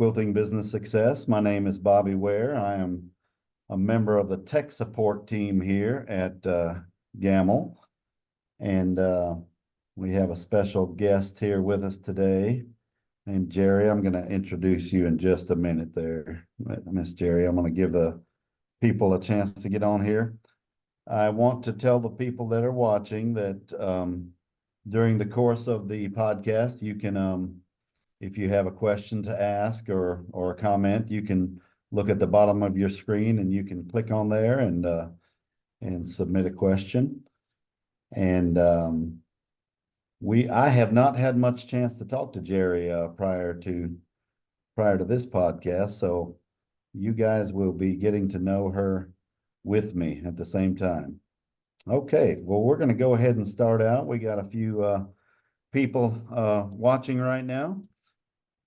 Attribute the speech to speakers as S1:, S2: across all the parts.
S1: Quilting Business Success. My name is Bobby Ware. I am a member of the tech support team here at Gamel. And we have a special guest here with us today named Jeri. I'm going to introduce you in just a minute there, Miss Jeri. I'm going to give the people a chance to get on here. I want to tell the people that are watching that during the course of the podcast, you can, if you have a question to ask or a comment, you can look at the bottom of your screen and you can click on there and submit a question. And I have not had much chance to talk to Jeri prior to this podcast, so you guys will be getting to know her with me at the same time. Okay, well, we're going to go ahead and start out. We got a few people watching right now.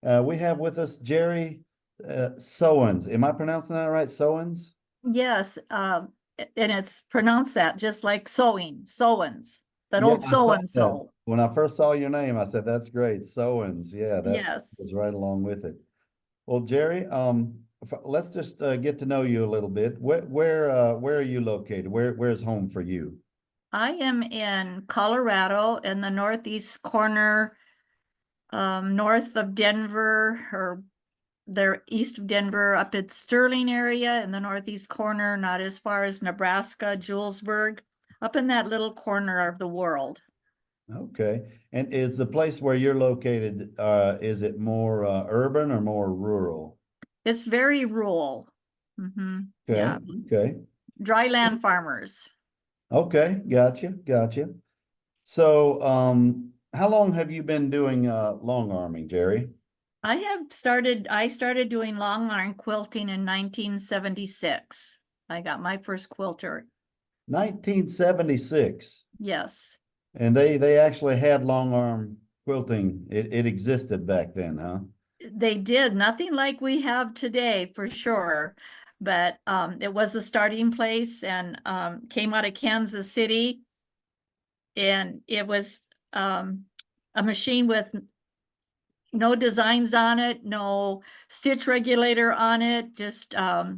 S1: We have with us Jeri Soens. Am I pronouncing that right? Soens?
S2: Yes, and it's pronounced that just like sewing, Soans, that
S1: Yeah,
S2: old
S1: I saw that.
S2: so-and-so.
S1: When I first saw your name, I said, that's great, Soens. Yeah, that
S2: Yes,
S1: was right along with it. Well, Jeri, let's just get to know you a little bit. Where are you located? Where's home for you?
S2: I am in Colorado in the northeast corner, north of Denver, or they're east of Denver, up at Sterling area in the northeast corner, not as far as Nebraska, Julesburg, up in that little corner of the world.
S1: Okay. And is the place where you're located, is it more urban or more rural?
S2: It's very rural.
S1: Okay.
S2: Yeah.
S1: Okay.
S2: Dry land farmers.
S1: Okay. Gotcha. So, how long have you been doing long arming, Jeri?
S2: I started doing long arm quilting in 1976. I got my first quilter.
S1: 1976.
S2: Yes,
S1: And they actually had long arm quilting. It existed back then, huh?
S2: they did. Nothing like we have today for sure. But it was a starting place and came out of Kansas City. And it was a machine with no designs on it, no stitch regulator on it, just a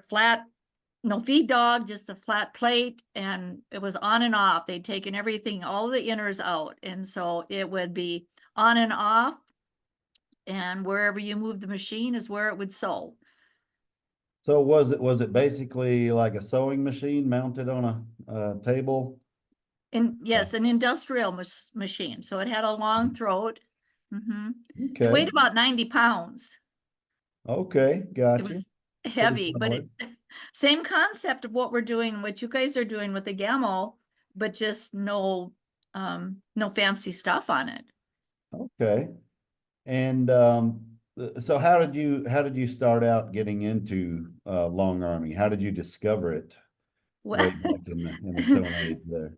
S2: flat, no feed dog, just a flat plate, and it was on and off. They'd taken everything, all the inners out, and so it would be on and off, and wherever you move the machine is where it would sew.
S1: So was it basically like a sewing machine mounted on a table?
S2: And yes, an industrial machine, so it had a long throat. It weighed
S1: Okay.
S2: about 90 pounds.
S1: Okay,
S2: It
S1: gotcha.
S2: was heavy, but
S1: solid.
S2: same concept of what we're doing, what you guys are doing with the Gamel, but just no fancy stuff on it.
S1: Okay. And so how did you start out getting into long arming? How did you discover it way
S2: Well,
S1: back in the Stone Age there?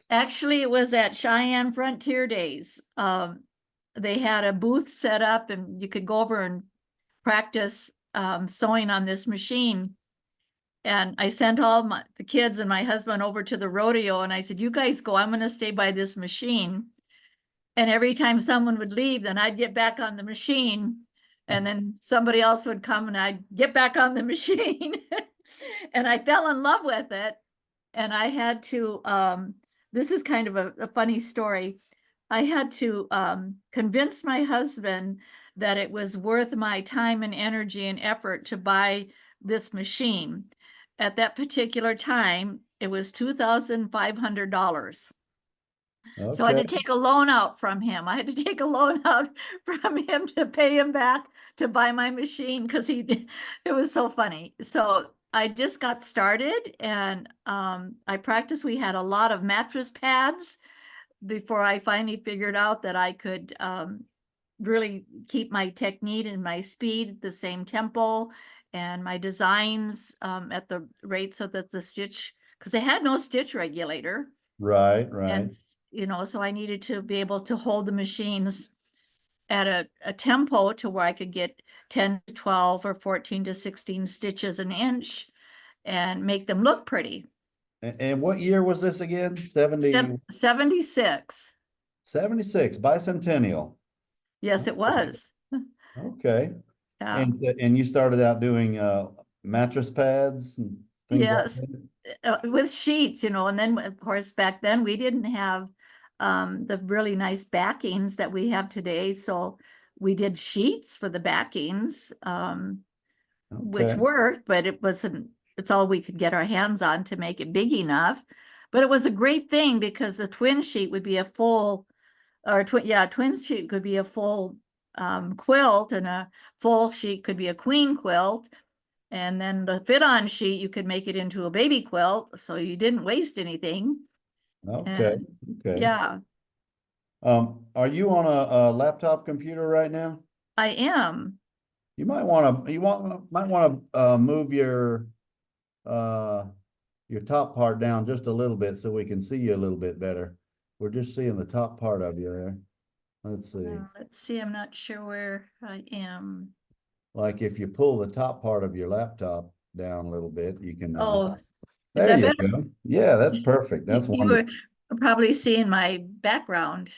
S2: actually, it was at Cheyenne Frontier Days. They had a booth set up and you could go over and practice sewing on this machine. And I sent all the kids and my husband over to the rodeo, and I said, you guys go, I'm going to stay by this machine. And every time someone would leave, then I'd get back on the machine, and then somebody else would come and I'd get back on the machine. And I fell in love with it. And I had to, this is kind of a funny story. I had to convince my husband that it was worth my time and energy and effort to buy this machine. At that particular time, it was $2,500. So I had to take a loan out from him. I had to take a loan out from him to pay him back to buy my machine because it was so funny. So I just got started and I practiced. We had a lot of mattress pads before I finally figured out that I could really keep my technique and my speed at the same tempo and my designs at the rate so that the stitch, because they had no stitch regulator.
S1: Right.
S2: And, so I needed to be able to hold the machines at a tempo to where I could get 10 to 12 or 14 to 16 stitches an inch and make them look pretty.
S1: And what year was this again?
S2: 76.
S1: 76, bicentennial.
S2: Yes, it was.
S1: Okay.
S2: Yeah.
S1: And you started out doing mattress pads and things like
S2: Yes,
S1: that?
S2: with sheets, and then of course back then we didn't have the really nice backings that we have today. So we did sheets for the backings, which
S1: Okay.
S2: worked, but it's all we could get our hands on to make it big enough. But it was a great thing because the twin sheet would be a full, or twin sheet could be a full quilt, and a full sheet could be a queen quilt. And then the fit-on sheet, you could make it into a baby quilt, so you didn't waste anything.
S1: Okay.
S2: And
S1: Okay.
S2: yeah,
S1: Are you on a laptop computer right now?
S2: I am.
S1: You might want to move uh your top part down just a little bit so we can see you a little bit better. We're just seeing the top part of you there. Let's see.
S2: Let's see, I'm not sure where I am.
S1: Like if you pull the top part of your laptop down a little bit, you can
S2: Oh, is
S1: there
S2: that
S1: you
S2: better?
S1: go. Yeah, that's perfect. That's
S2: You were
S1: wonderful.
S2: probably seeing my background.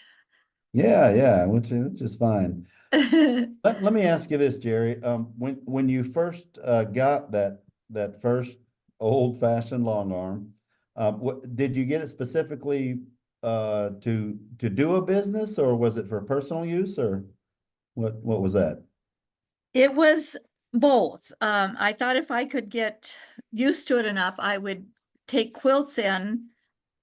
S1: Yeah, yeah, which is fine. Let me ask you this, Jerry. When you first got that first old fashioned long arm, what did you get it specifically to do a business, or was it for personal use, or what was that?
S2: It was both. I thought if I could get used to it enough, I would take quilts in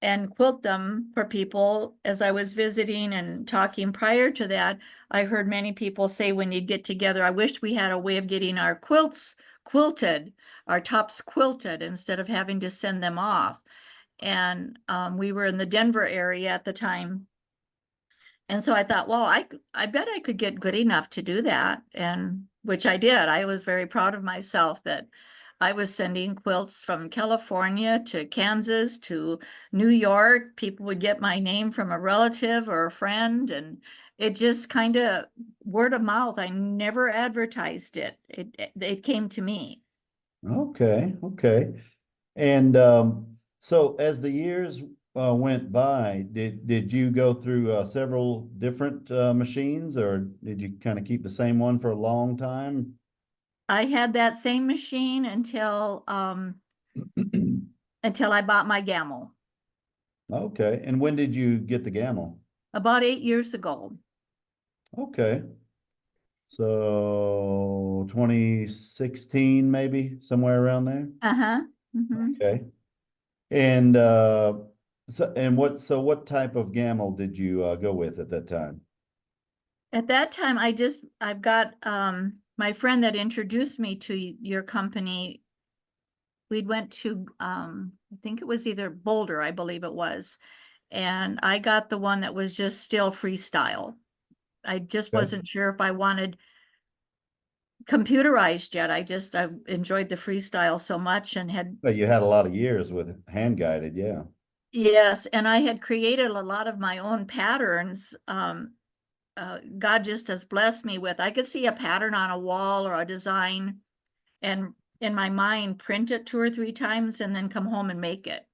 S2: and quilt them for people. As I was visiting and talking prior to that, I heard many people say when you'd get together, I wished we had a way of getting our quilts quilted, our tops quilted, instead of having to send them off. And we were in the Denver area at the time. And so I thought, well, I bet I could get good enough to do that. And which I did. I was very proud of myself that I was sending quilts from California to Kansas to New York. People would get my name from a relative or a friend, and it just kind of word of mouth. I never advertised it. It came to me.
S1: Okay, okay. And so as the years went by, did you go through several different machines, or did you kind of keep the same one for a long time?
S2: I had that same machine until I bought my Gamel
S1: Okay. And when did you get the Gamel?
S2: about 8 years ago.
S1: Okay. So 2016, maybe somewhere around there.
S2: Uh-huh. Mhm.
S1: Okay. And what type of Gamel did you go with at that time?
S2: At that time, I've got my friend that introduced me to your company. We'd went to I think it was either Boulder, I believe it was. And I got the one that was just still freestyle. I just
S1: Okay.
S2: wasn't sure if I wanted computerized yet. I enjoyed the freestyle so much and had,
S1: But you had a lot of years with hand guided, yeah.
S2: yes, and I had created a lot of my own patterns. God just has blessed me with. I could see a pattern on a wall or a design, and in my mind, print it 2 or 3 times and then come home and make it.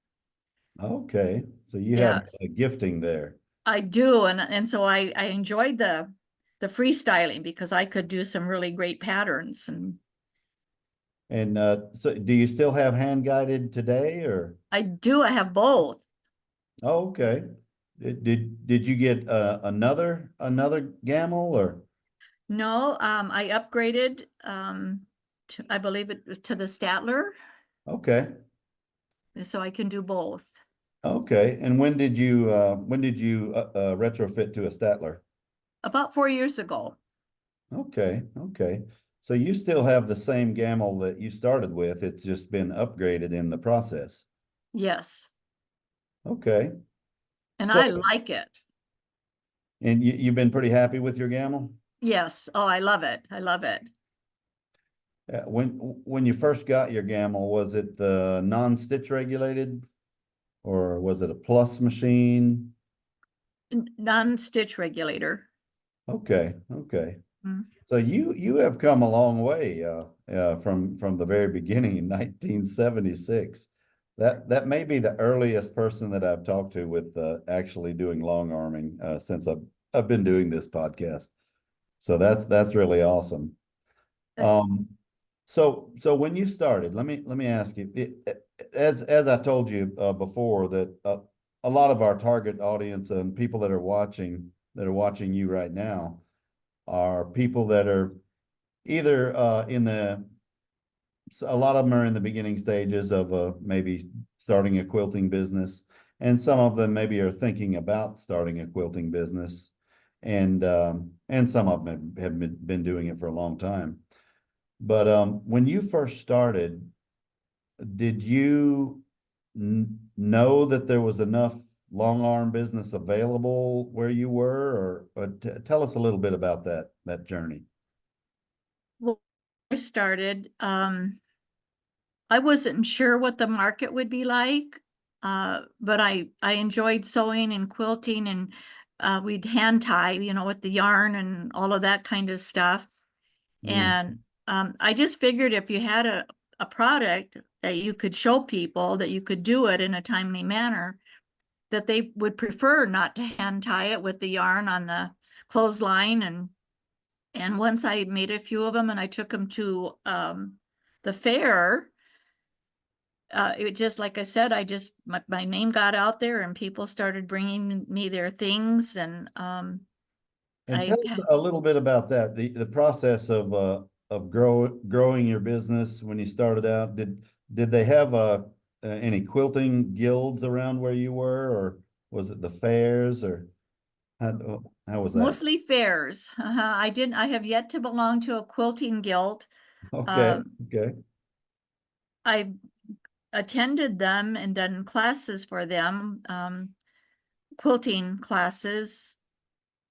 S1: Okay. So you have
S2: Yes,
S1: a gifting there.
S2: I do, and so I enjoyed the freestyling because I could do some really great patterns, and
S1: And so do you still have hand guided today or?
S2: I do. I have both.
S1: Oh, okay. Did you get another Gamel or?
S2: No, I upgraded I believe it was to the Statler,
S1: Okay.
S2: so I can do both.
S1: Okay. And when did you retrofit to a Statler?
S2: About 4 years ago.
S1: Okay. Okay. So you still have the same Gamel that you started with. It's just been upgraded in the process.
S2: Yes,
S1: Okay.
S2: and
S1: So,
S2: I like it.
S1: and you've been pretty happy with your Gamel?
S2: Yes. Oh, I love it. I love it.
S1: When you first got your Gamel, was it the non-stitch regulated or was it a plus machine?
S2: Non-stitch regulator.
S1: Okay, okay.
S2: Mm.
S1: So you have come a long way from the very beginning in 1976. That may be the earliest person that I've talked to with actually doing long arming since I've been doing this podcast. So that's really awesome. Um, so when you started, let me ask you, as I told you before, that a lot of our target audience and people that are watching you right now are people that are either a lot of them are in the beginning stages of maybe starting a quilting business, and some of them maybe are thinking about starting a quilting business, and some of them have been doing it for a long time. But when you first started, did you know that there was enough long arm business available where you were, or tell us a little bit about that journey?
S2: Well, I started, I wasn't sure what the market would be like, but I enjoyed sewing and quilting, and we'd hand tie, with the yarn and all of that kind of stuff.
S1: Mm.
S2: And I just figured if you had a product that you could show people that you could do it in a timely manner, that they would prefer not to hand tie it with the yarn on the clothesline. And once I made a few of them and I took them to the fair, it just, like I said, my name got out there and people started bringing me their things. And
S1: And
S2: I
S1: tell us a little bit about that, the process of growing your business when you started out. Did they have any quilting guilds around where you were, or was it the fairs, or how was that?
S2: mostly fairs. I have yet to belong to a quilting guild.
S1: Okay,
S2: Um,
S1: okay.
S2: I attended them and done classes for them, quilting classes,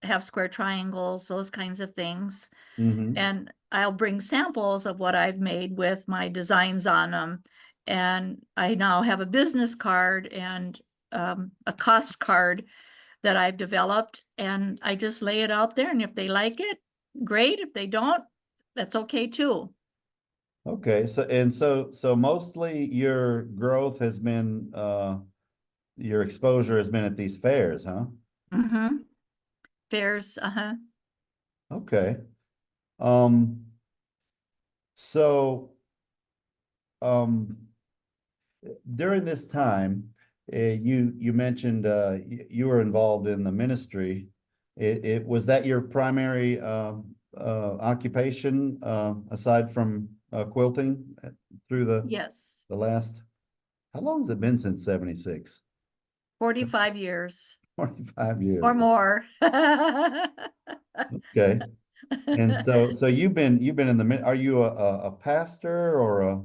S2: half square triangles, those kinds of things.
S1: Mm-hmm.
S2: And I'll bring samples of what I've made with my designs on them. And I now have a business card and a cost card that I've developed, and I just lay it out there. And if they like it, great. If they don't, that's okay too.
S1: Okay, so mostly your growth has been your exposure has been at these fairs, huh?
S2: Mm-hmm. Fairs,
S1: Okay. Um, so um during this time, you mentioned you were involved in the ministry. It was that your primary occupation aside from quilting through
S2: yes,
S1: the last, how long has it been since 76?
S2: 45 years
S1: 25
S2: or
S1: years.
S2: more.
S1: Okay. And so you've been in the are you a pastor or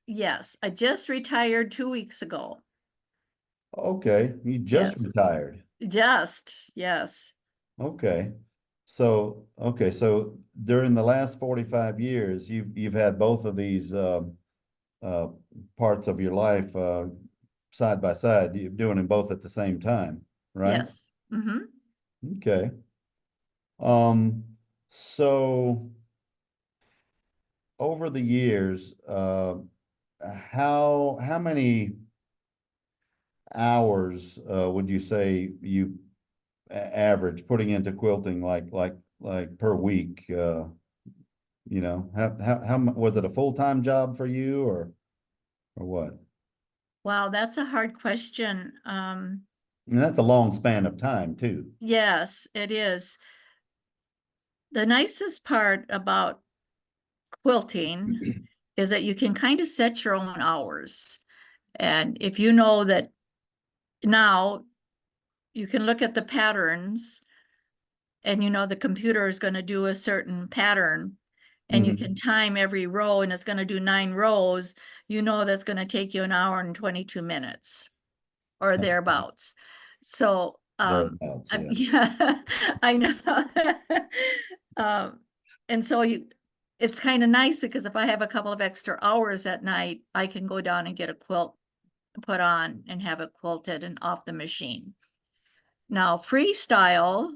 S2: Yes, I just retired 2 weeks ago.
S1: okay, you just
S2: Yes,
S1: retired.
S2: yes.
S1: Okay. So during the last 45 years, you've had both of these uh parts of your life side by side. You're doing them both at the same time, right?
S2: Yes. Mm-hmm.
S1: Okay. Um, so over the years, how many hours would you say you average putting into quilting, like per week? Was it a full-time job for you, or what?
S2: Wow, that's a hard question.
S1: And that's a long span of time too.
S2: Yes, it is. The nicest part about quilting is that you can kind of set your own hours. And if you know that now you can look at the patterns and the computer is going to do a certain pattern, and you can
S1: Mhm.
S2: time every row and it's going to do 9 rows, that's going to take you an hour and 22 minutes or thereabouts. So,
S1: Thereabouts, yeah.
S2: yeah, I know. Um, and so it's kind of nice because if I have a couple of extra hours at night, I can go down and get a quilt put on and have it quilted and off the machine. Now, freestyle,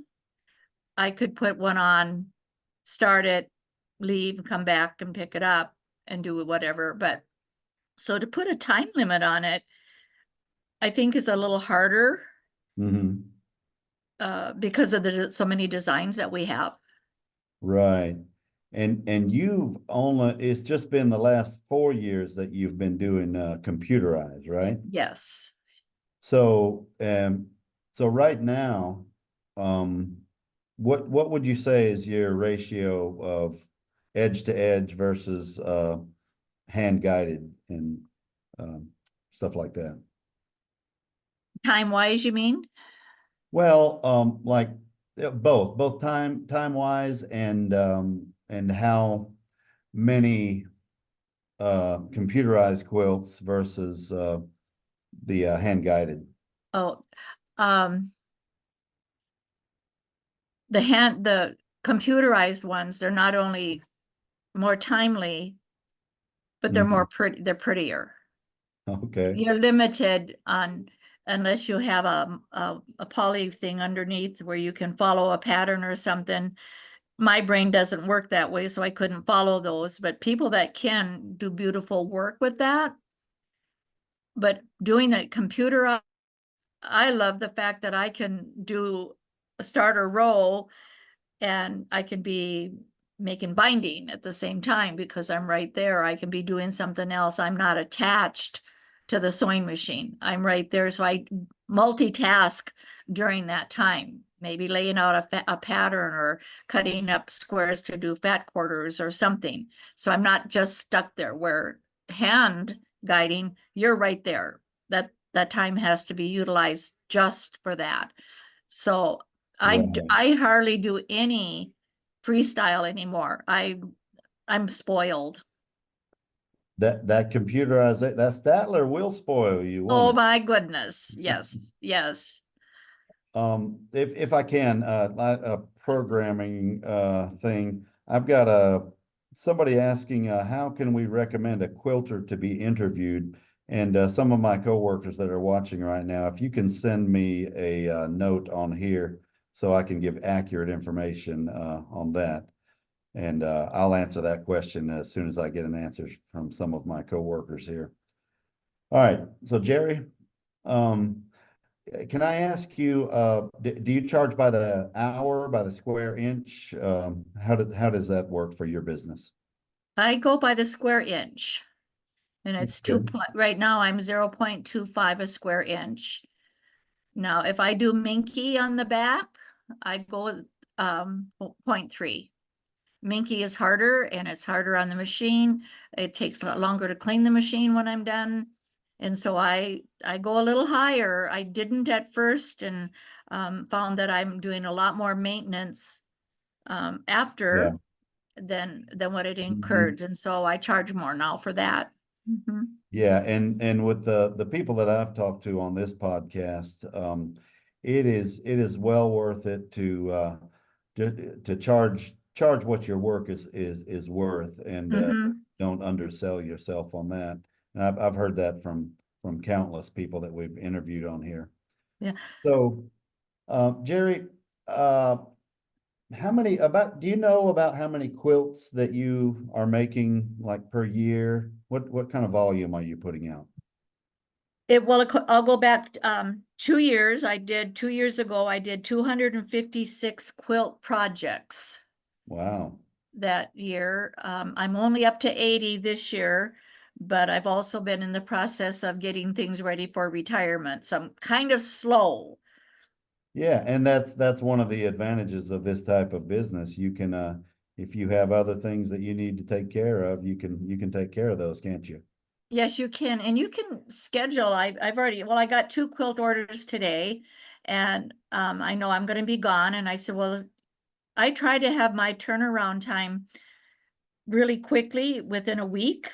S2: I could put one on, start it, leave, come back and pick it up and do whatever. But so to put a time limit on it, I think is a little harder
S1: Hmm.
S2: because of so many designs that we have.
S1: Right. And it's just been the last 4 years that you've been doing computerized, right?
S2: Yes.
S1: So, so right now, um, what would you say is your ratio of edge to edge versus hand guided and stuff like that?
S2: Time wise, you mean?
S1: Well, like both time wise and how many computerized quilts versus the hand guided.
S2: Oh, um, the computerized ones, they're not only more timely, but they're more pretty, they're prettier.
S1: Okay.
S2: You're limited on, unless you have a poly thing underneath where you can follow a pattern or something. My brain doesn't work that way, so I couldn't follow those, but people that can do beautiful work with that. But doing a computer, I love the fact that I can do a starter row and I can be making binding at the same time because I'm right there. I can be doing something else. I'm not attached to the sewing machine. I'm right there. So I multitask during that time, maybe laying out a pattern or cutting up squares to do fat quarters or something. So I'm not just stuck there where hand guiding, you're right there. That time has to be utilized just for that. So
S1: Right.
S2: I hardly do any freestyle anymore. I'm spoiled.
S1: That computerized that Statler will spoil you, won't
S2: Oh
S1: it?
S2: my goodness. Yes, yes.
S1: If I can, a programming thing, I've got somebody asking, how can we recommend a quilter to be interviewed? And some of my coworkers that are watching right now, if you can send me a note on here so I can give accurate information on that. And I'll answer that question as soon as I get an answer from some of my coworkers here. All right, so Jeri, um, can I ask you, do you charge by the hour, by the square inch? How does that work for your business?
S2: I go by the square inch. And it's
S1: Okay.
S2: right now I'm 0.25 a square inch. Now, if I do minky on the back, I go 0.3. Minky is harder and it's harder on the machine. It takes a lot longer to clean the machine when I'm done. And so I go a little higher. I didn't at first and found that I'm doing a lot more maintenance
S1: Yeah.
S2: after than what it
S1: Mhm.
S2: incurred. And so I charge more now for that. Mhm.
S1: Yeah, and with the people that I've talked to on this podcast, it is well worth it to charge what your work is worth and
S2: Mhm.
S1: don't undersell yourself on that. And I've heard that from countless people that we've interviewed on here.
S2: Yeah.
S1: So, Jeri, uh, do you know about how many quilts that you are making like per year? What kind of volume are you putting out?
S2: I'll go back 2 years. 2 years ago, I did 256 quilt projects
S1: Wow.
S2: that year. I'm only up to 80 this year, but I've also been in the process of getting things ready for retirement. So I'm kind of slow.
S1: Yeah, and that's one of the advantages of this type of business. You can if you have other things that you need to take care of, you can take care of those, can't you?
S2: Yes, you can, and you can schedule. I've already, well, I got 2 quilt orders today, and I know I'm going to be gone. And I said, well, I try to have my turnaround time really quickly within a week.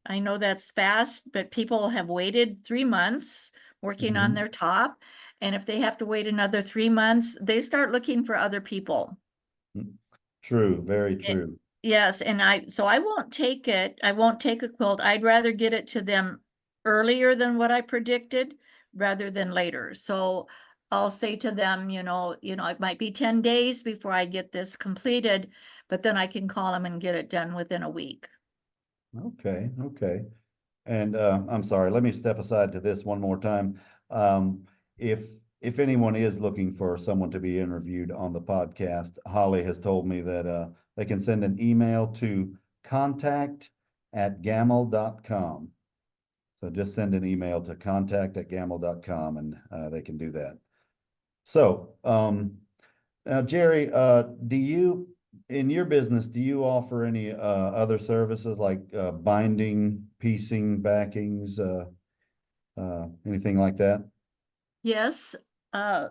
S2: I know that's fast, but people have waited 3 months working on
S1: Mhm.
S2: their top. And if they have to wait another 3 months, they start looking for other people.
S1: True, very
S2: Eh,
S1: true.
S2: Yes, and so I won't take it. I won't take a quilt. I'd rather get it to them earlier than what I predicted rather than later. So I'll say to them, it might be 10 days before I get this completed, but then I can call them and get it done within a week.
S1: Okay, okay. And I'm sorry, let me step aside to this one more time. Um, if if anyone is looking for someone to be interviewed on the podcast, Holly has told me that they can send an email to contact@gamel.com. So just send an email to contact@gamel.com and they can do that. So now Jeri, do you, in your business, do you offer any other services like binding, piecing, backings, anything like that?
S2: Yes, I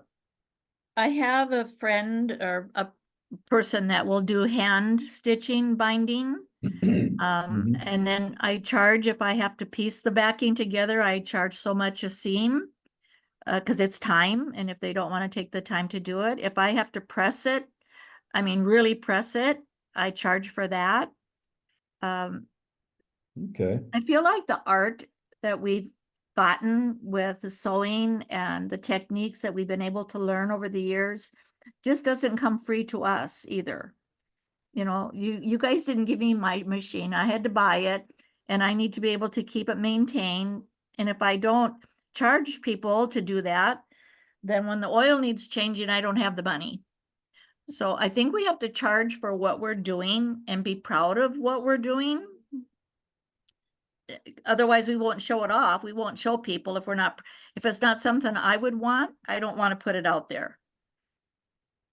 S2: have a friend or a person that will do hand stitching, binding.
S1: Mhm.
S2: And then I charge if I have to piece the backing together, I charge so much a seam. Because it's time, and if they don't want to take the time to do it, if I have to press it, I mean, really press it, I charge for that.
S1: Okay.
S2: I feel like the art that we've gotten with the sewing and the techniques that we've been able to learn over the years just doesn't come free to us either. You know, you guys didn't give me my machine. I had to buy it, and I need to be able to keep it maintained. And if I don't charge people to do that, then when the oil needs changing, I don't have the money. So I think we have to charge for what we're doing and be proud of what we're doing. Otherwise, we won't show it off. We won't show people if it's not something I would want, I don't want to put it out there.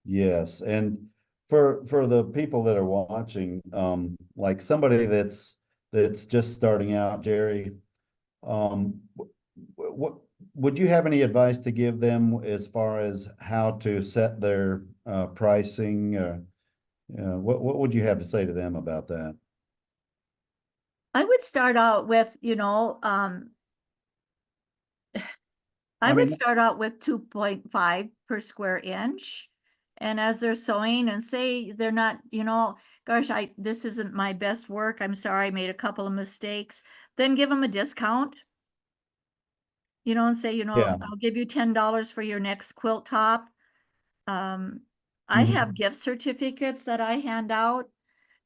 S1: Yes, and for the people that are watching, like somebody that's just starting out, Jeri, what would you have any advice to give them as far as how to set their pricing? What would you have to say to them about that?
S2: I would start out with, I
S1: I
S2: would
S1: mean,
S2: start out with 2.5 per square inch. And as they're sewing and say they're not, gosh, this isn't my best work. I'm sorry, I made a couple of mistakes. Then give them a discount, and say,
S1: yeah.
S2: I'll give you $10 for your next quilt top. I have
S1: Mhm.
S2: gift certificates that I hand out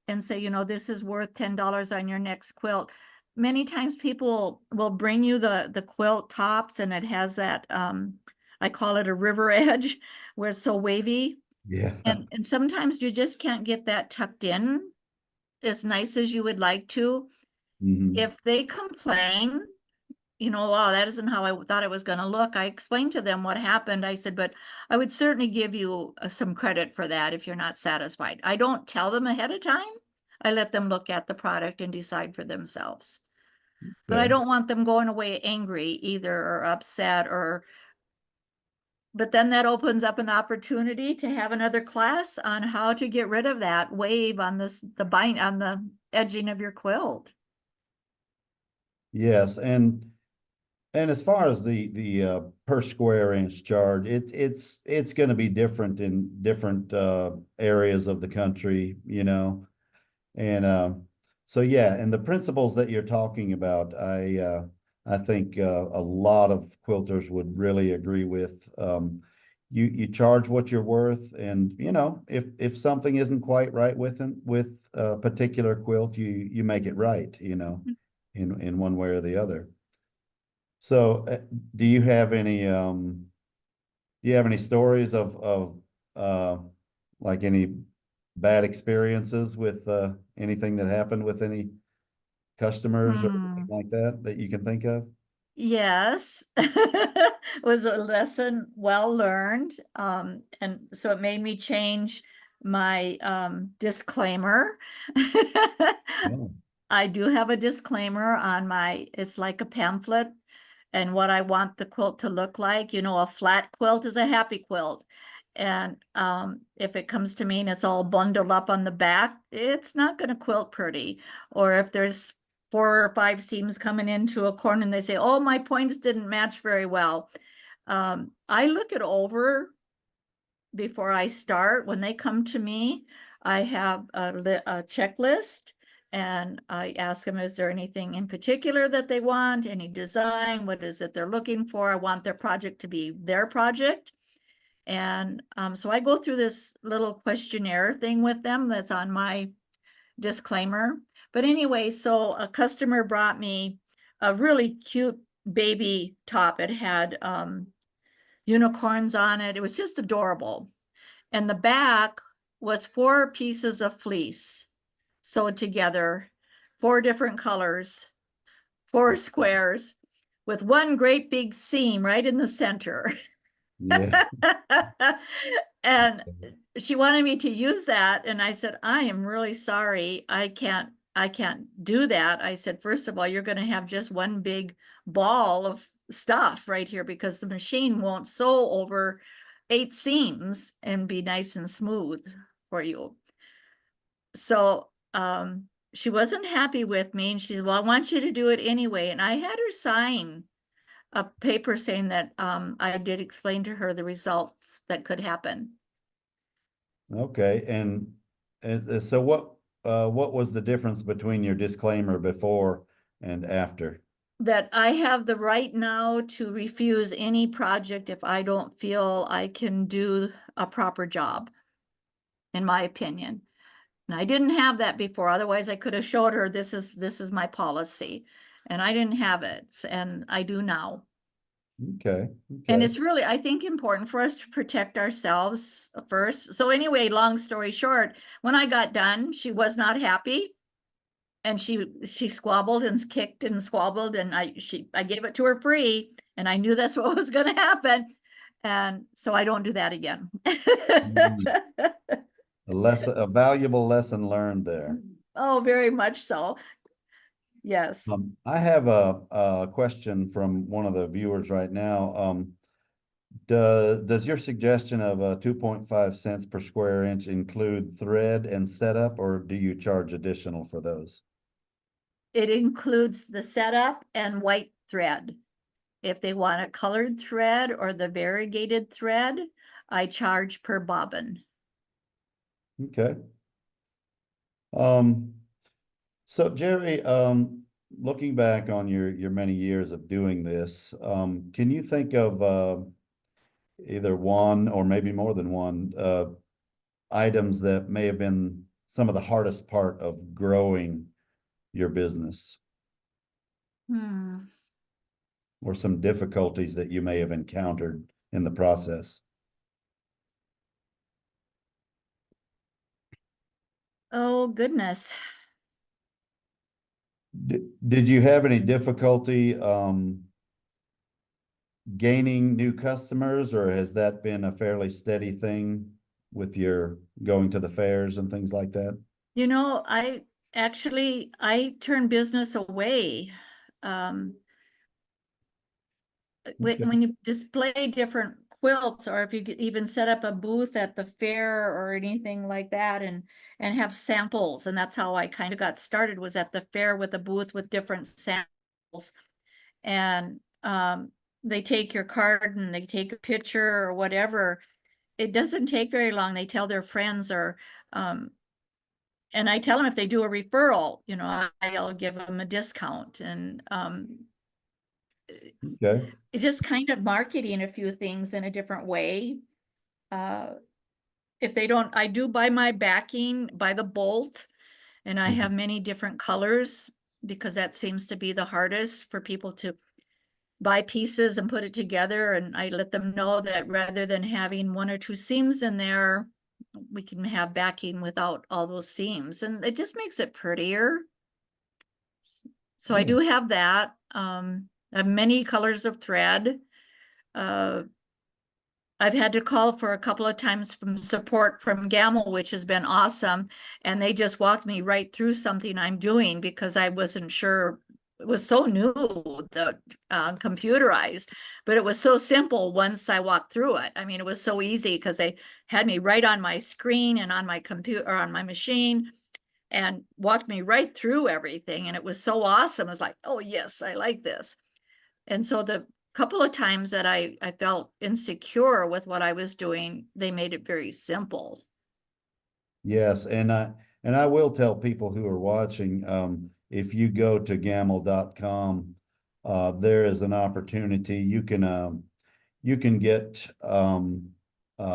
S2: and say, this is worth $10 on your next quilt. Many times people will bring you the quilt tops, and it has that, I call it a river edge, where it's so wavy.
S1: Yeah.
S2: And sometimes you just can't get that tucked in as nice as you would like to.
S1: Mhm.
S2: If they complain, wow, that isn't how I thought it was going to look. I explained to them what happened. I said, but I would certainly give you some credit for that if you're not satisfied. I don't tell them ahead of time. I let them look at the product and decide for themselves. But I
S1: Okay.
S2: don't want them going away angry either, or upset, but then that opens up an opportunity to have another class on how to get rid of that wave on on the edging of your quilt.
S1: Yes, and as far as the per square inch charge, it's going to be different in different areas of the country, and so yeah, and the principles that you're talking about, I think a lot of quilters would really agree with. You charge what you're worth, and if something isn't quite right with a particular quilt, you make it right, in one way or the other. So, do you have any stories of uh like any bad experiences with anything that happened with any customers or anything
S2: Hmm.
S1: like that that you can think of?
S2: Yes, was a lesson well learned. And so it made me change my disclaimer.
S1: Oh,
S2: I do have a disclaimer on it's like a pamphlet and what I want the quilt to look like. A flat quilt is a happy quilt. And if it comes to me and it's all bundled up on the back, it's not going to quilt pretty. Or if there's 4 or 5 seams coming into a corner and they say, oh, my points didn't match very well. I look it over before I start. When they come to me, I have a checklist, and I ask them, is there anything in particular that they want? Any design? What is it they're looking for? I want their project to be their project. And so I go through this little questionnaire thing with them that's on my disclaimer. But anyway, so a customer brought me a really cute baby top. It had unicorns on it. It was just adorable. And the back was 4 pieces of fleece sewed together, 4 different colors, 4 squares, with one great big seam right in the center.
S1: Yeah.
S2: And she wanted me to use that, and I said, I am really sorry. I can't do that. I said, first of all, you're going to have just one big ball of stuff right here because the machine won't sew over 8 seams and be nice and smooth for you. So she wasn't happy with me, and she said, well, I want you to do it anyway. And I had her sign a paper saying that I did explain to her the results that could happen.
S1: Okay, and so what was the difference between your disclaimer before and after?
S2: That I have the right now to refuse any project if I don't feel I can do a proper job, in my opinion. And I didn't have that before. Otherwise, I could have showed her this is my policy, and I didn't have it, and I do now.
S1: Okay,
S2: And
S1: okay.
S2: it's really, I think, important for us to protect ourselves first. So anyway, long story short, when I got done, she was not happy. And she squabbled and kicked and squabbled, and I gave it to her free, and I knew that's what was going to happen. And so I don't do that again.
S1: Mm. A valuable lesson learned there.
S2: Oh, very much so. Yes.
S1: I have a question from one of the viewers right now. Does your suggestion of 2.5 cents per square inch include thread and setup, or do you charge additional for those?
S2: It includes the setup and white thread. If they want a colored thread or the variegated thread, I charge per bobbin.
S1: Okay. So Jeri, looking back on your many years of doing this, can you think of either one or maybe more than one items that may have been some of the hardest part of growing your business, or some difficulties that you may have encountered in the process?
S2: Oh, goodness.
S1: Did you have any difficulty gaining new customers, or has that been a fairly steady thing with your going to the fairs and things like that?
S2: You know, I turn business away. Um,
S1: Okay.
S2: when you display different quilts, or if you even set up a booth at the fair or anything like that, and have samples, and that's how I kind of got started, was at the fair with a booth with different samples. And they take your card and they take a picture or whatever. It doesn't take very long. They tell their friends, or and I tell them if they do a referral, you know, I'll give them a discount. And
S1: Okay.
S2: it's just kind of marketing a few things in a different way. If they don't, I do buy my backing by the bolt, and I have many different colors because that seems to be the hardest for people to buy pieces and put it together. And I let them know that rather than having 1 or 2 seams in there, we can have backing without all those seams, and it just makes it prettier. So I do have that. I have many colors of thread. I've had to call for a couple of times from support from Gamble, which has been awesome. And they just walked me right through something I'm doing because I wasn't sure. It was so new, the computerized, but it was so simple once I walked through it. I mean, it was so easy because they had me right on my screen and on my computer, or on my machine, and walked me right through everything. And it was so awesome. It was like, oh yes, I like this. And so the couple of times that I felt insecure with what I was doing, they made it very simple.
S1: Yes, and I will tell people who are watching, if you go to gamble.com, there is an opportunity. You can get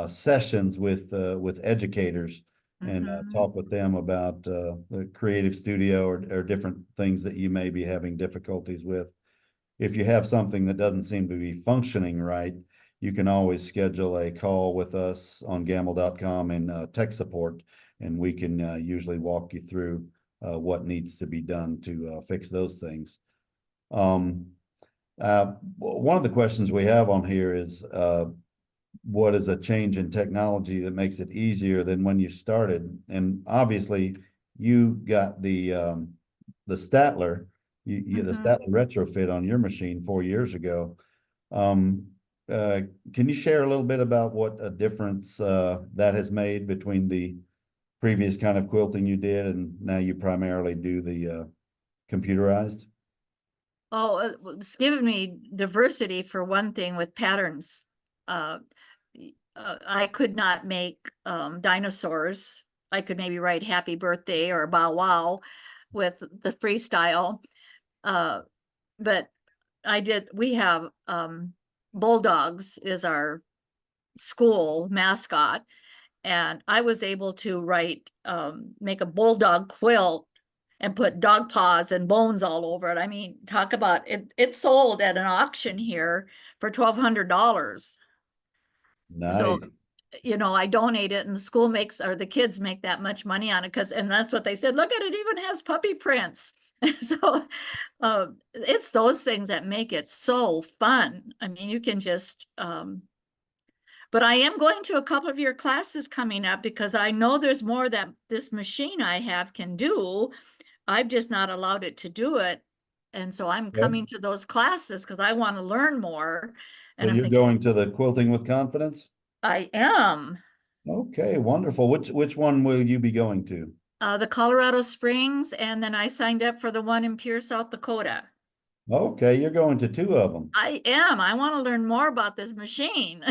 S1: sessions with educators and talk with them about the creative studio, or different things that you may be having difficulties with. If you have something that doesn't seem to be functioning right, you can always schedule a call with us on gamble.com and tech support, and we can usually walk you through what needs to be done to fix those things. One of the questions we have on here is what is a change in technology that makes it easier than when you started? And obviously, you got the Statler, the Statler retrofit on your machine 4 years ago. Can you share a little bit about what a difference that has made between the previous kind of quilting you did and now you primarily do the computerized?
S2: Oh, it's given me diversity for one thing with patterns. I could not make dinosaurs. I could maybe write happy birthday or bow wow with the freestyle. But we have bulldogs is our school mascot. And I was able to make a bulldog quilt and put dog paws and bones all over it. I mean, talk about it. It sold at an auction here for $1,200. So,
S1: Nice.
S2: I donate it and the school or the kids make that much money on it and that's what they said. Look at it, even has puppy prints. So it's those things that make it so fun. I mean, you can just, but I am going to a couple of your classes coming up because I know there's more that this machine I have can do. I've just not allowed it to do it. And so I'm coming to those classes because I want to learn more.
S1: So
S2: And I'm
S1: you're
S2: thinking,
S1: going to the Quilting with Confidence?
S2: I am.
S1: Okay, wonderful. Which one will you be going to?
S2: The Colorado Springs, and then I signed up for the one in Pierre, South Dakota.
S1: Okay, you're going to two of them.
S2: I am. I want to learn more about this machine.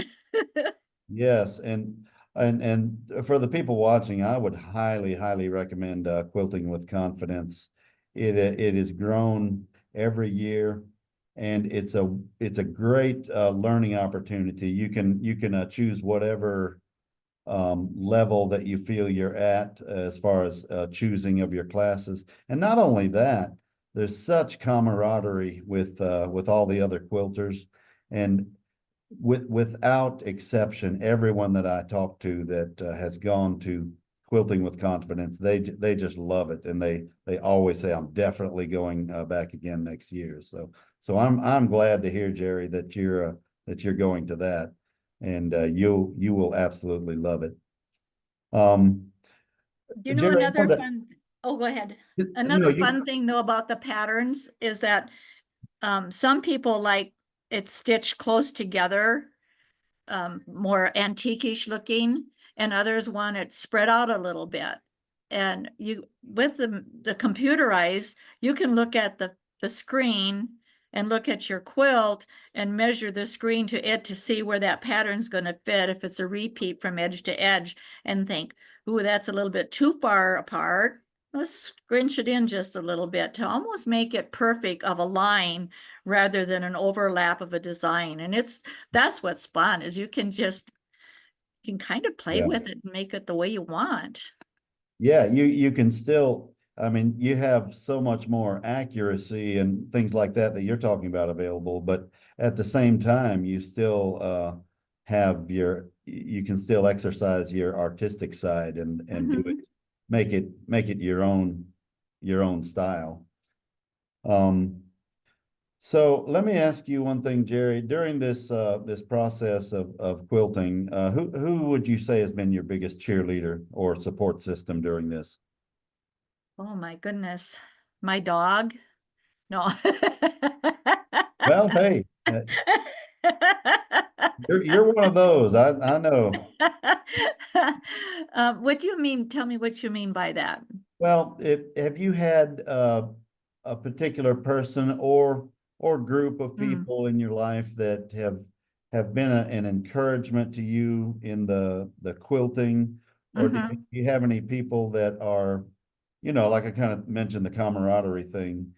S1: Yes, and for the people watching, I would highly recommend Quilting with Confidence. It has grown every year, and it's a great learning opportunity. You can choose whatever level that you feel you're at as far as choosing of your classes. And not only that, there's such camaraderie with all the other quilters, and without exception, everyone that I talk to that has gone to Quilting with Confidence, they just love it, and they always say, "I'm definitely going back again next year." So I'm glad to hear, Jeri, that you're going to that, and you will absolutely love it. Jeri,
S2: Another fun, oh, go ahead. Another fun thing though about the patterns is that some people like it stitched close together, more antique-ish looking, and others want it spread out a little bit. And with the computerized, you can look at the screen and look at your quilt and measure the screen to it to see where that pattern's going to fit, if it's a repeat from edge to edge, and think, ooh, that's a little bit too far apart. Let's scrunch it in just a little bit to almost make it perfect of a line rather than an overlap of a design. And that's what's fun, is you can kind of play with it and make it the way you want.
S1: Yeah, you can still, I mean, you have so much more accuracy and things like that you're talking about available, but at the same time, you still you can still exercise your artistic side and do it, make it your own style. So let me ask you one thing, Jeri. During this process of quilting, who would you say has been your biggest cheerleader or support system during this?
S2: Oh my goodness. My dog? No.
S1: Well, hey, you're one of those. I know.
S2: What do you mean? Tell me what you mean by that.
S1: Well, have you had a particular person or group of people in your life that have been an encouragement to you in the quilting, or do you have any people that are, like I kind of mentioned, the camaraderie thing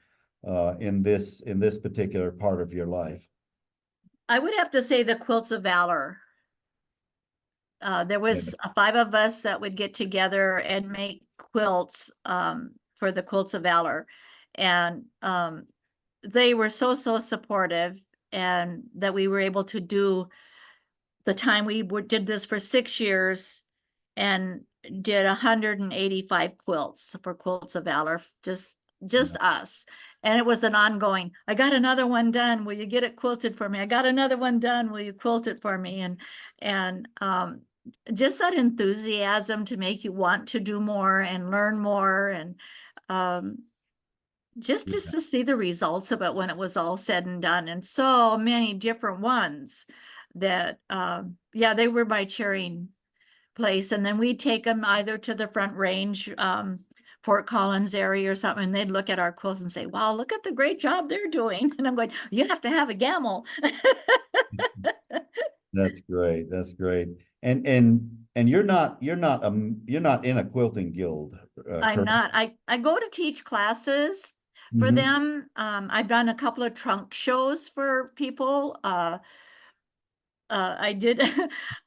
S1: in this particular part of your life?
S2: I would have to say the Quilts of Valor. There was 5 of us that would get together and make quilts for the Quilts of Valor. And they were so supportive, and that we were able to do the time we did this for 6 years and did 185 quilts for Quilts of Valor, just us. And it was an ongoing, I got another one done. Will you get it quilted for me? I got another one done. Will you quilt it for me? And just that enthusiasm to make you want to do more and learn more, and just
S1: Yeah.
S2: to see the results of it when it was all said and done, and so many different ones that yeah, they were my cheering place. And then we'd take them either to the Front Range, Fort Collins area or something, and they'd look at our quilts and say, wow, look at the great job they're doing. And I'm going, you have to have a gamble.
S1: That's great. That's great. And you're not in a quilting guild,
S2: I'm
S1: correct?
S2: not. I go to teach classes for
S1: Mhm.
S2: them. I've done a couple of trunk shows for people. I did,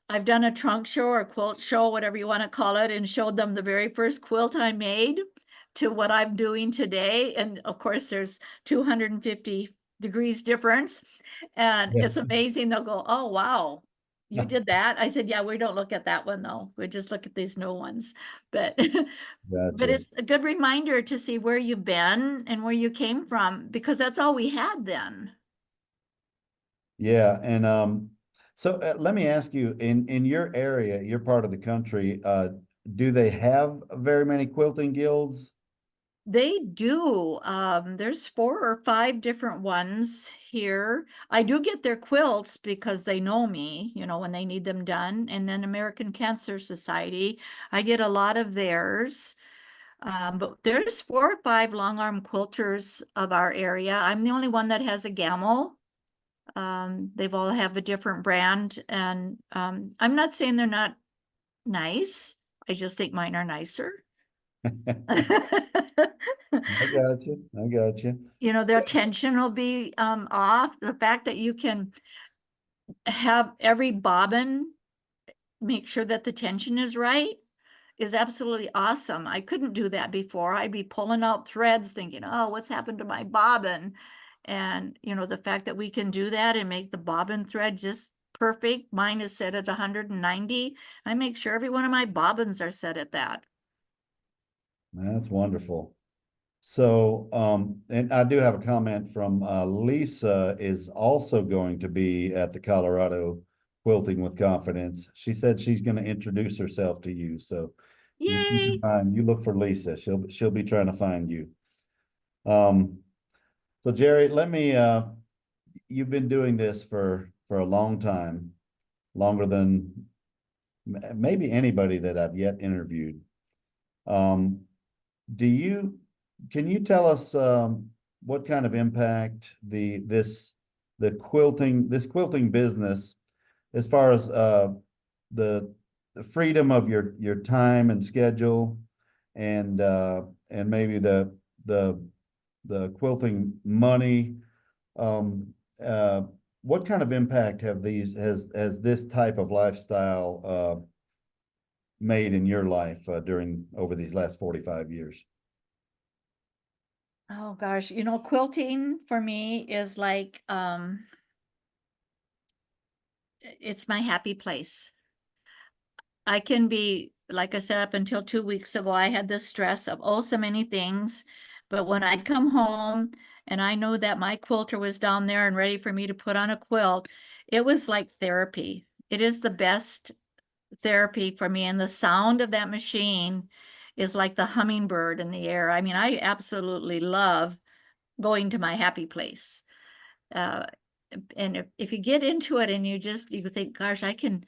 S2: I've done a trunk show or quilt show, whatever you want to call it, and showed them the very first quilt I made to what I'm doing today. And of course, there's 250 degrees difference. And
S1: Yeah.
S2: it's amazing. They'll go, oh, wow, you did that. I said, yeah, we don't look at that one though. We just look at these new ones. But but
S1: Gotcha.
S2: it's a good reminder to see where you've been and where you came from, because that's all we had then.
S1: Yeah, and so let me ask you, in your area, your part of the country, do they have very many quilting guilds?
S2: They do. There's 4 or 5 different ones here. I do get their quilts because they know me, when they need them done. And then American Cancer Society, I get a lot of theirs. But there's 4 or 5 long arm quilters of our area. I'm the only one that has a gamel. They've all have a different brand, and I'm not saying they're not nice. I just think mine are nicer.
S1: I got you. I got you.
S2: Their tension will be off. The fact that you can have every bobbin make sure that the tension is right is absolutely awesome. I couldn't do that before. I'd be pulling out threads thinking, oh, what's happened to my bobbin? And the fact that we can do that and make the bobbin thread just perfect. Mine is set at 190. I make sure every one of my bobbins are set at that.
S1: That's wonderful. So, and I do have a comment from Lisa is also going to be at the Colorado Quilting with Confidence. She said she's going to introduce herself to you. So you keep in
S2: Yay!
S1: mind, you look for Lisa. She'll be trying to find you. Um, so Jerry, let me you've been doing this for a long time, longer than maybe anybody that I've yet interviewed. Um, do you can you tell us what kind of impact this quilting business, as far as the freedom of your time and schedule, and maybe the the quilting money, um uh what kind of impact has this type of lifestyle made in your life during over these last 45 years?
S2: Oh gosh, quilting for me is like it's my happy place. I can be, like I said, up until 2 weeks ago, I had this stress of oh so many things. But when I'd come home and I know that my quilter was down there and ready for me to put on a quilt, it was like therapy. It is the best therapy for me. And the sound of that machine is like the hummingbird in the air. I mean, I absolutely love going to my happy place. Uh, and if you get into it and you think, gosh, I can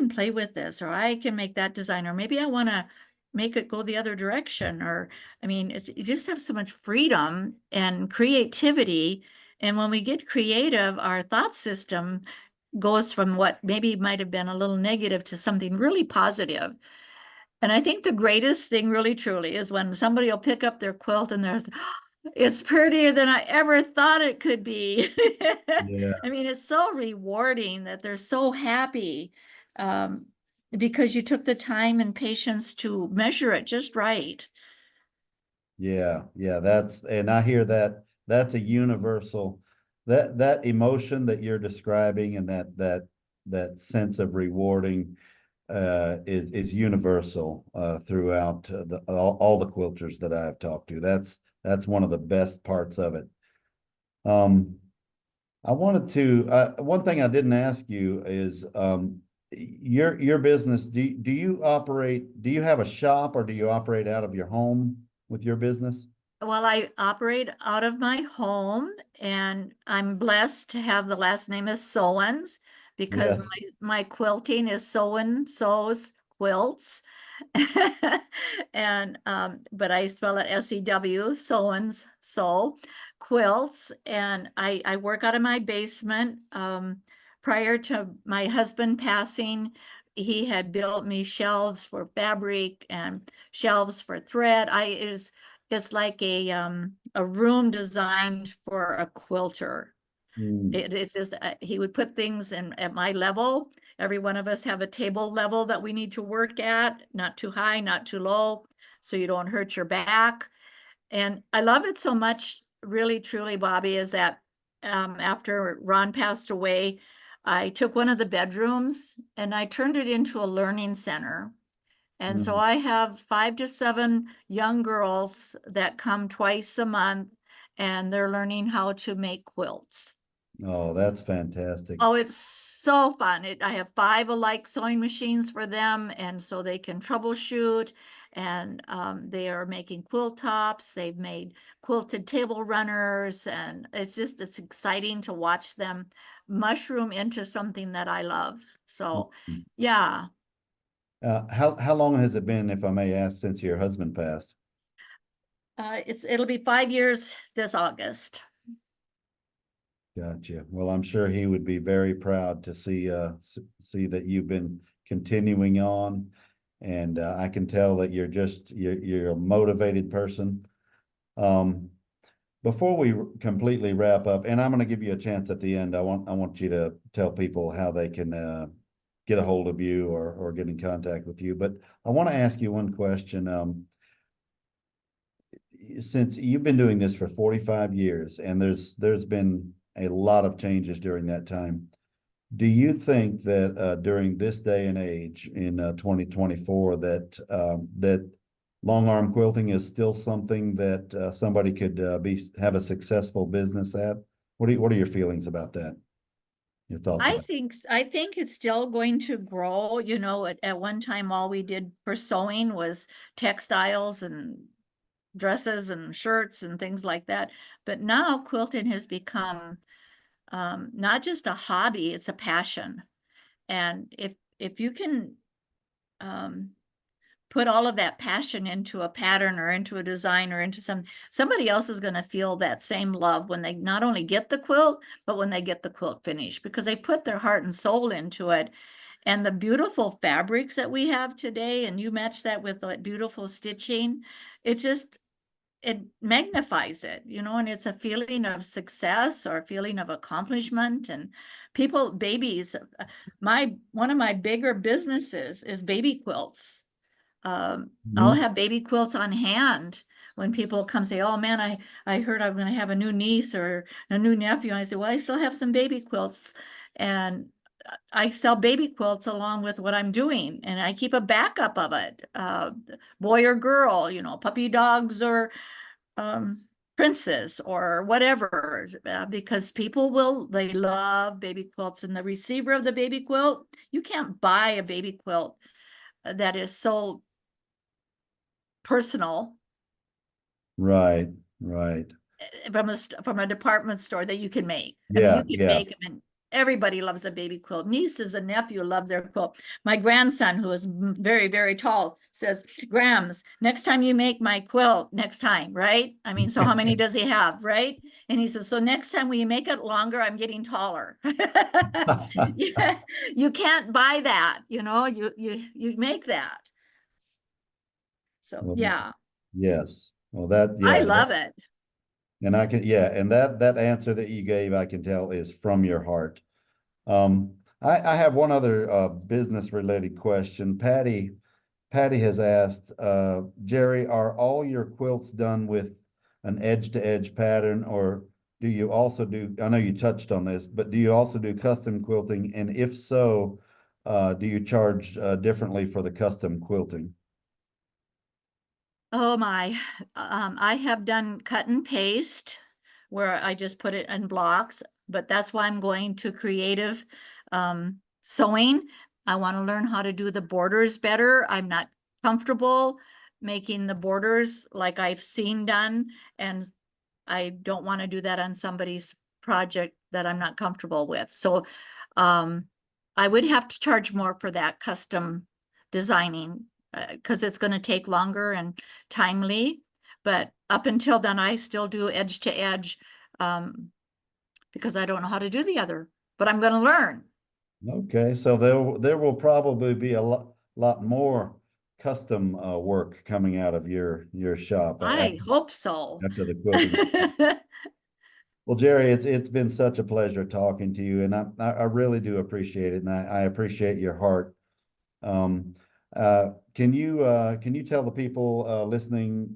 S2: play with this, or I can make that design, or maybe I want to make it go the other direction. Or, I mean, you just have so much freedom and creativity. And when we get creative, our thought system goes from what maybe might have been a little negative to something really positive. And I think the greatest thing really truly is when somebody will pick up their quilt and there's, it's prettier than I ever thought it could be.
S1: Yeah.
S2: I mean, it's so rewarding that they're so happy, um, because you took the time and patience to measure it just right.
S1: Yeah, yeah, and I hear that's a universal, that emotion that you're describing, and that sense of rewarding is universal throughout all the quilters that I've talked to. That's one of the best parts of it. I wanted to one thing I didn't ask you is your business. Do you operate? Do you have a shop, or do you operate out of your home with your business?
S2: Well, I operate out of my home, and I'm blessed to have the last name is Soans because
S1: Yes.
S2: my quilting is Soan Sews Quilts. And but I spell it S-E-W, Soans Sew Quilts, and I work out of my basement. Prior to my husband passing, he had built me shelves for fabric and shelves for thread. It's like a room designed for a quilter.
S1: Mm.
S2: It's just he would put things in at my level. Every one of us have a table level that we need to work at, not too high, not too low, so you don't hurt your back. And I love it so much, really, truly, Bobby, is that after Ron passed away, I took one of the bedrooms and I turned it into a learning center. And so
S1: Mm.
S2: I have 5 to 7 young girls that come twice a month, and they're learning how to make quilts.
S1: Oh, that's fantastic.
S2: Oh, it's so fun. I have 5 alike sewing machines for them, and so they can troubleshoot. And they are making quilt tops. They've made quilted table runners, and it's exciting to watch them mushroom into something that I love. So, yeah.
S1: How long has it been, if I may ask, since your husband passed?
S2: It'll be 5 years this August.
S1: Gotcha. Well, I'm sure he would be very proud to see that you've been continuing on, and I can tell that you're a motivated person. Um, Before we completely wrap up, and I'm going to give you a chance at the end, I want you to tell people how they can get a hold of you or get in contact with you. But I want to ask you one question. Since you've been doing this for 45 years, and there's been a lot of changes during that time, do you think that during this day and age in 2024 that long arm quilting is still something that somebody could have a successful business at? What are your feelings about that? Your thoughts about
S2: I think it's still going to grow. You know, at one time, all we did for sewing was textiles and dresses and shirts and things like that. But now quilting has become not just a hobby, it's a passion. And if you can um, put all of that passion into a pattern or into a design or into somebody else is going to feel that same love when they not only get the quilt, but when they get the quilt finished, because they put their heart and soul into it. And the beautiful fabrics that we have today, and you match that with like beautiful stitching, it's just, it magnifies it, you know, and it's a feeling of success or a feeling of accomplishment. And people, babies, one of my bigger businesses is baby quilts. I'll
S1: it?
S2: have baby quilts on hand when people come say, oh man, I heard I'm going to have a new niece or a new nephew. And I say, well, I still have some baby quilts, and I sell baby quilts along with what I'm doing, and I keep a backup of it. Boy or girl, you know, puppy dogs or princes or whatever, because they love baby quilts. And the receiver of the baby quilt, you can't buy a baby quilt that is so personal
S1: Right, right.
S2: from a department store that you can make. I mean,
S1: Yeah,
S2: you can
S1: yeah.
S2: make them, and everybody loves a baby quilt. Nieces and nephew love their quilt. My grandson, who is very, very tall, says, Grams, next time you make my quilt, next time, right? I mean, so how many does he have, right? And he says, so next time when you make it longer, I'm getting taller. Yeah, you can't buy that, you know, you make that. So
S1: Well,
S2: yeah,
S1: yes. Well,
S2: I love it.
S1: and and that answer that you gave, I can tell is from your heart. I have one other business related question. Patty has asked, Jeri, are all your quilts done with an edge to edge pattern, or do you also do, I know you touched on this, but do you also do custom quilting? And if so, do you charge differently for the custom quilting?
S2: Oh my, I have done cut and paste where I just put it in blocks, but that's why I'm going to creative sewing. I want to learn how to do the borders better. I'm not comfortable making the borders like I've seen done, and I don't want to do that on somebody's project that I'm not comfortable with. So I would have to charge more for that custom designing because it's going to take longer and timely. But up until then, I still do edge to edge because I don't know how to do the other, but I'm going to learn.
S1: Okay, so there will probably be a lot more custom work coming out of your shop
S2: I hope so.
S1: after the quilting. Well, Jeri, it's been such a pleasure talking to you, and I really do appreciate it, and I appreciate your heart. Um, can you tell the people listening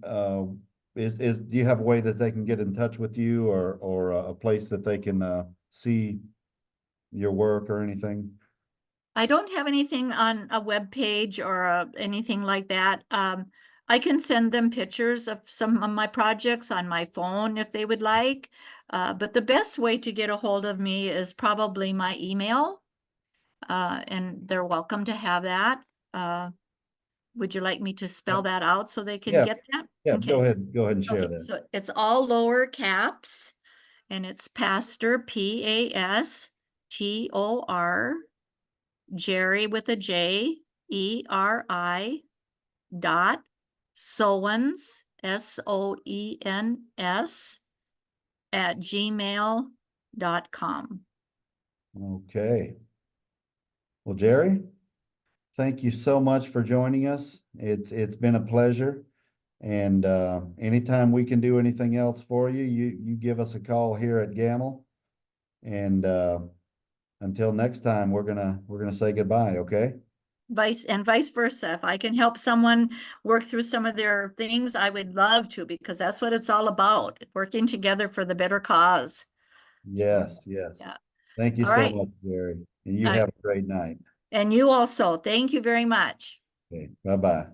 S1: do you have a way that they can get in touch with you, or a place that they can see your work or anything?
S2: I don't have anything on a web page or anything like that. I can send them pictures of some of my projects on my phone if they would like. But the best way to get a hold of me is probably my email. And they're welcome to have that. Would you like me to spell that out so they can
S1: Yeah,
S2: get that?
S1: yeah,
S2: Okay.
S1: go ahead and share
S2: Okay,
S1: that.
S2: so it's all lower caps and it's Pastor, Pastor, Jeri with a J, Eri dot Soens, Soens at gmail.com.
S1: Okay. Well, Jeri, thank you so much for joining us. It's been a pleasure. And anytime we can do anything else for you, you give us a call here at Gamble. And until next time, we're gonna say goodbye, okay?
S2: Vice versa. If I can help someone work through some of their things, I would love to, because that's what it's all about, working together for the better cause.
S1: Yes, yes.
S2: Yeah.
S1: Thank you
S2: All
S1: so
S2: right.
S1: much, Jerry. And you
S2: I,
S1: have a great night.
S2: and you also. Thank you very much.
S1: Okay, bye-bye.